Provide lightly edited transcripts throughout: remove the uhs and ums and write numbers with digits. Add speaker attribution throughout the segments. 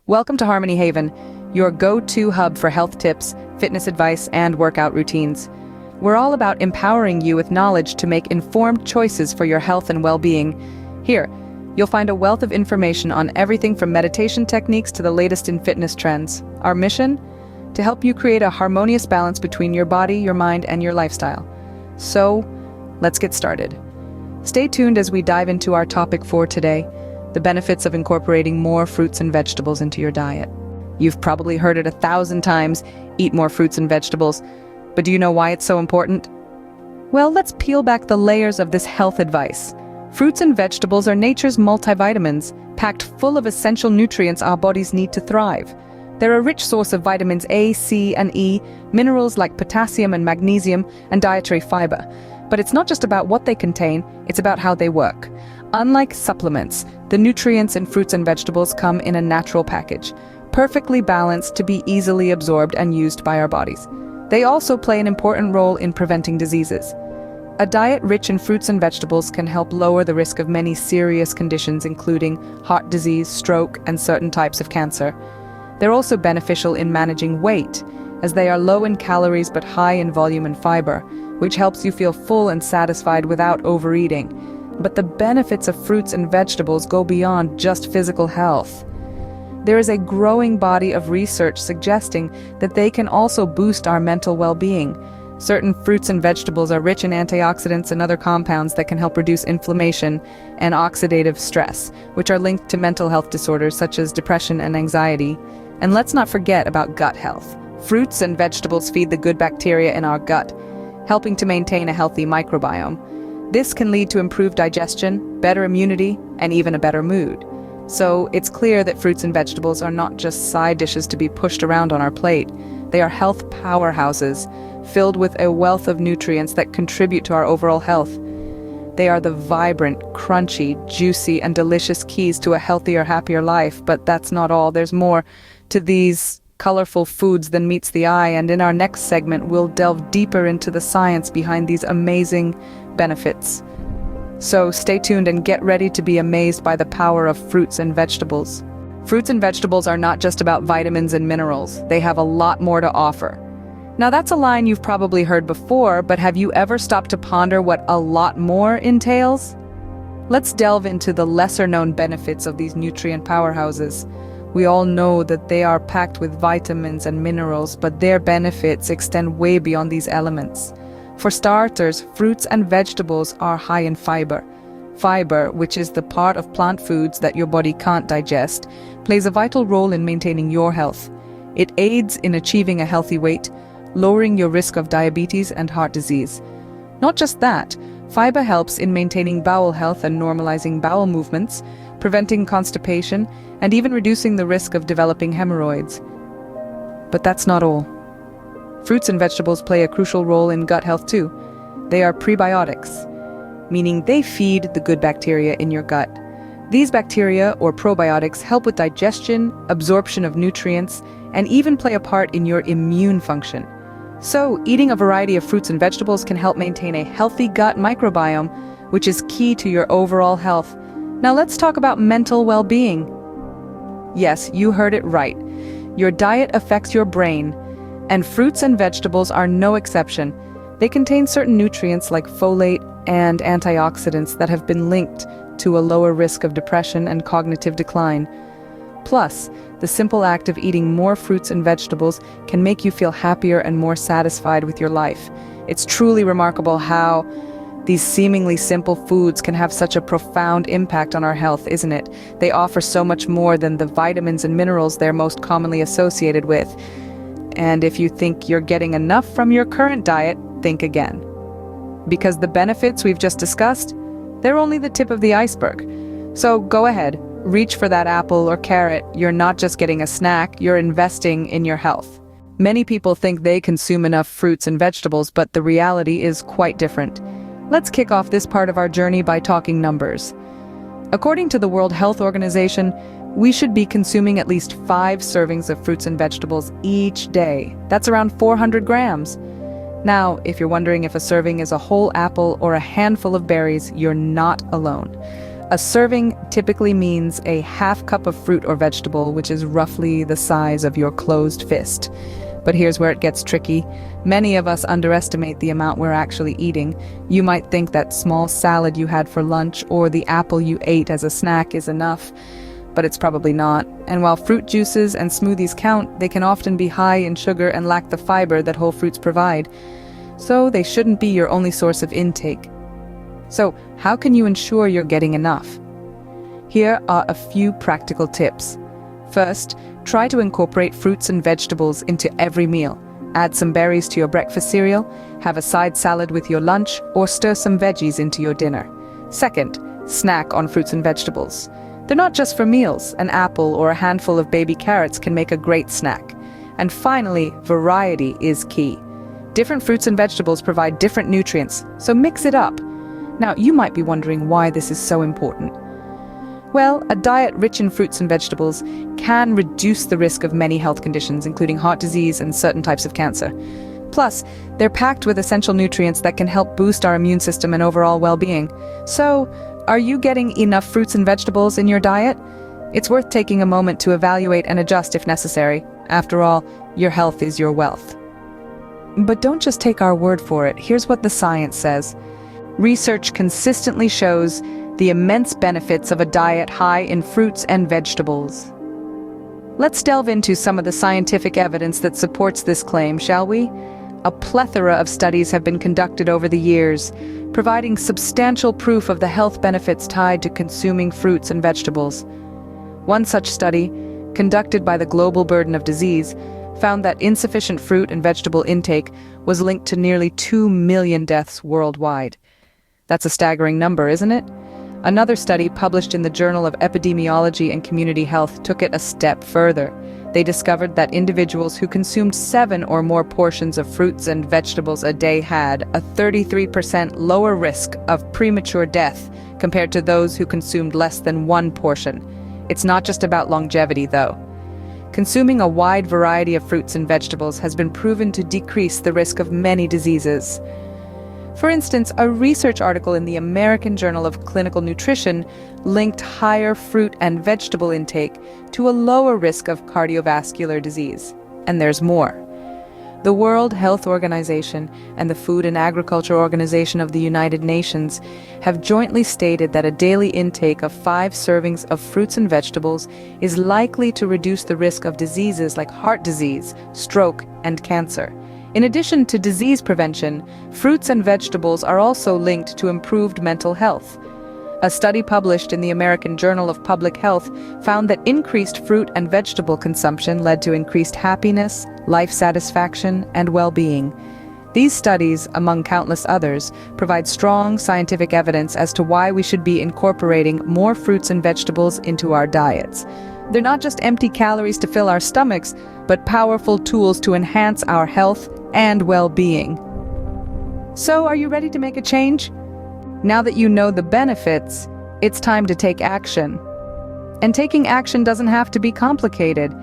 Speaker 1: Welcome to Harmony Haven, your go-to hub for health tips, fitness advice, and workout routines. We're all about empowering you with knowledge to make informed choices for your health and well-being. Here, you'll find a wealth of information on everything from meditation techniques to the latest in fitness trends. Our mission? To help you create a harmonious balance between your body, your mind, and your lifestyle. So, let's get started. Stay tuned as we dive into our topic for today, the benefits of incorporating more fruits and vegetables into your diet. You've probably heard it 1,000 times, eat more fruits and vegetables. But do you know why it's so important? Well, let's peel back the layers of this health advice. Fruits and vegetables are nature's multivitamins, packed full of essential nutrients our bodies need to thrive. They're a rich source of vitamins A, C, and E, minerals like potassium and magnesium, and dietary fiber. But it's not just about what they contain, it's about how they work. Unlike supplements, the nutrients in fruits and vegetables come in a natural package, perfectly balanced to be easily absorbed and used by our bodies. They also play an important role in preventing diseases. A diet rich in fruits and vegetables can help lower the risk of many serious conditions, including heart disease, stroke, and certain types of cancer. They're also beneficial in managing weight, as they are low in calories but high in volume and fiber, which helps you feel full and satisfied without overeating. But the benefits of fruits and vegetables go beyond just physical health. There is a growing body of research suggesting that they can also boost our mental well-being. Certain fruits and vegetables are rich in antioxidants and other compounds that can help reduce inflammation and oxidative stress, which are linked to mental health disorders such as depression and anxiety. And let's not forget about gut health. Fruits and vegetables feed the good bacteria in our gut, helping to maintain a healthy microbiome. This can lead to improved digestion, better immunity, and even a better mood. So it's clear that fruits and vegetables are not just side dishes to be pushed around on our plate. They are health powerhouses, filled with a wealth of nutrients that contribute to our overall health. They are the vibrant, crunchy, juicy, and delicious keys to a healthier, happier life. But that's not all. There's more to these colorful foods than meets the eye, and in our next segment we'll delve deeper into the science behind these amazing benefits. So stay tuned and get ready to be amazed by the power of fruits and vegetables. Fruits and vegetables are not just about vitamins and minerals. They have a lot more to offer. Now that's a line you've probably heard before, but have you ever stopped to ponder what a lot more entails? Let's delve into the lesser-known benefits of these nutrient powerhouses. We all know that they are packed with vitamins and minerals, but their benefits extend way beyond these elements. For starters, fruits and vegetables are high in fiber. Fiber, which is the part of plant foods that your body can't digest, plays a vital role in maintaining your health. It aids in achieving a healthy weight, lowering your risk of diabetes and heart disease. Not just that, fiber helps in maintaining bowel health and normalizing bowel movements, preventing constipation, and even reducing the risk of developing hemorrhoids. But that's not all. Fruits and vegetables play a crucial role in gut health too. They are prebiotics, meaning they feed the good bacteria in your gut. These bacteria, or probiotics, help with digestion, absorption of nutrients, and even play a part in your immune function. So, eating a variety of fruits and vegetables can help maintain a healthy gut microbiome, which is key to your overall health. Now let's talk about mental well-being. Yes, you heard it right. Your diet affects your brain, and fruits and vegetables are no exception. They contain certain nutrients like folate and antioxidants that have been linked to a lower risk of depression and cognitive decline. Plus, the simple act of eating more fruits and vegetables can make you feel happier and more satisfied with your life. It's truly remarkable how these seemingly simple foods can have such a profound impact on our health, isn't it? They offer so much more than the vitamins and minerals they're most commonly associated with. And if you think you're getting enough from your current diet, think again. Because the benefits we've just discussed, they're only the tip of the iceberg. So go ahead, reach for that apple or carrot. You're not just getting a snack, you're investing in your health. Many people think they consume enough fruits and vegetables, but the reality is quite different. Let's kick off this part of our journey by talking numbers. According to the World Health Organization, we should be consuming at least 5 servings of fruits and vegetables each day. That's around 400 grams. Now, if you're wondering if a serving is a whole apple or a handful of berries, you're not alone. A serving typically means a half cup of fruit or vegetable, which is roughly the size of your closed fist. But here's where it gets tricky. Many of us underestimate the amount we're actually eating. You might think that small salad you had for lunch or the apple you ate as a snack is enough, but it's probably not. And while fruit juices and smoothies count, they can often be high in sugar and lack the fiber that whole fruits provide. So they shouldn't be your only source of intake. So how can you ensure you're getting enough? Here are a few practical tips. First, try to incorporate fruits and vegetables into every meal. Add some berries to your breakfast cereal, have a side salad with your lunch, or stir some veggies into your dinner. Second, snack on fruits and vegetables. They're not just for meals. An apple or a handful of baby carrots can make a great snack. And finally, variety is key. Different fruits and vegetables provide different nutrients, so mix it up. Now, you might be wondering why this is so important. Well, a diet rich in fruits and vegetables can reduce the risk of many health conditions, including heart disease and certain types of cancer. Plus, they're packed with essential nutrients that can help boost our immune system and overall well-being. So, are you getting enough fruits and vegetables in your diet? It's worth taking a moment to evaluate and adjust if necessary. After all, your health is your wealth. But don't just take our word for it. Here's what the science says. Research consistently shows the immense benefits of a diet high in fruits and vegetables. Let's delve into some of the scientific evidence that supports this claim, shall we? A plethora of studies have been conducted over the years, providing substantial proof of the health benefits tied to consuming fruits and vegetables. One such study, conducted by the Global Burden of Disease, found that insufficient fruit and vegetable intake was linked to nearly 2 million deaths worldwide. That's a staggering number, isn't it? Another study published in the Journal of Epidemiology and Community Health took it a step further. They discovered that individuals who consumed 7 or more portions of fruits and vegetables a day had a 33% lower risk of premature death compared to those who consumed less than 1 portion. It's not just about longevity, though. Consuming a wide variety of fruits and vegetables has been proven to decrease the risk of many diseases. For instance, a research article in the American Journal of Clinical Nutrition linked higher fruit and vegetable intake to a lower risk of cardiovascular disease. And there's more. The World Health Organization and the Food and Agriculture Organization of the United Nations have jointly stated that a daily intake of 5 servings of fruits and vegetables is likely to reduce the risk of diseases like heart disease, stroke, and cancer. In addition to disease prevention, fruits and vegetables are also linked to improved mental health. A study published in the American Journal of Public Health found that increased fruit and vegetable consumption led to increased happiness, life satisfaction, and well-being. These studies, among countless others, provide strong scientific evidence as to why we should be incorporating more fruits and vegetables into our diets. They're not just empty calories to fill our stomachs, but powerful tools to enhance our health and well-being. So, are you ready to make a change? Now that you know the benefits, it's time to take action. And taking action doesn't have to be complicated.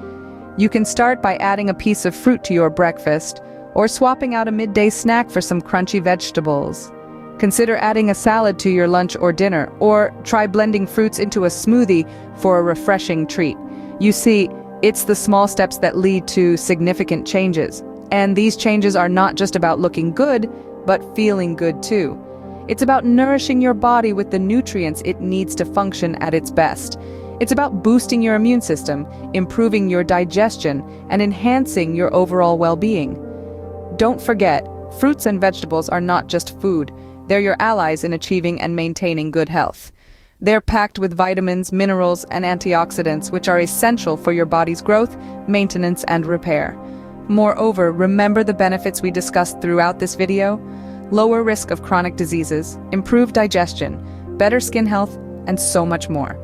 Speaker 1: You can start by adding a piece of fruit to your breakfast, or swapping out a midday snack for some crunchy vegetables. Consider adding a salad to your lunch or dinner, or try blending fruits into a smoothie for a refreshing treat. You see, it's the small steps that lead to significant changes. And these changes are not just about looking good, but feeling good too. It's about nourishing your body with the nutrients it needs to function at its best. It's about boosting your immune system, improving your digestion, and enhancing your overall well-being. Don't forget, fruits and vegetables are not just food. They're your allies in achieving and maintaining good health. They're packed with vitamins, minerals, and antioxidants, which are essential for your body's growth, maintenance, and repair. Moreover, remember the benefits we discussed throughout this video? Lower risk of chronic diseases, improved digestion, better skin health, and so much more.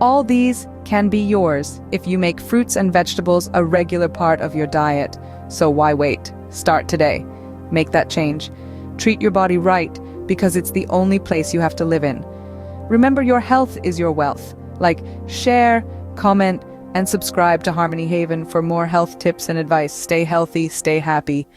Speaker 1: All these can be yours if you make fruits and vegetables a regular part of your diet. So why wait? Start today. Make that change. Treat your body right, because it's the only place you have to live in. Remember, your health is your wealth. Like, share, comment, and subscribe to Harmony Haven for more health tips and advice. Stay healthy, stay happy.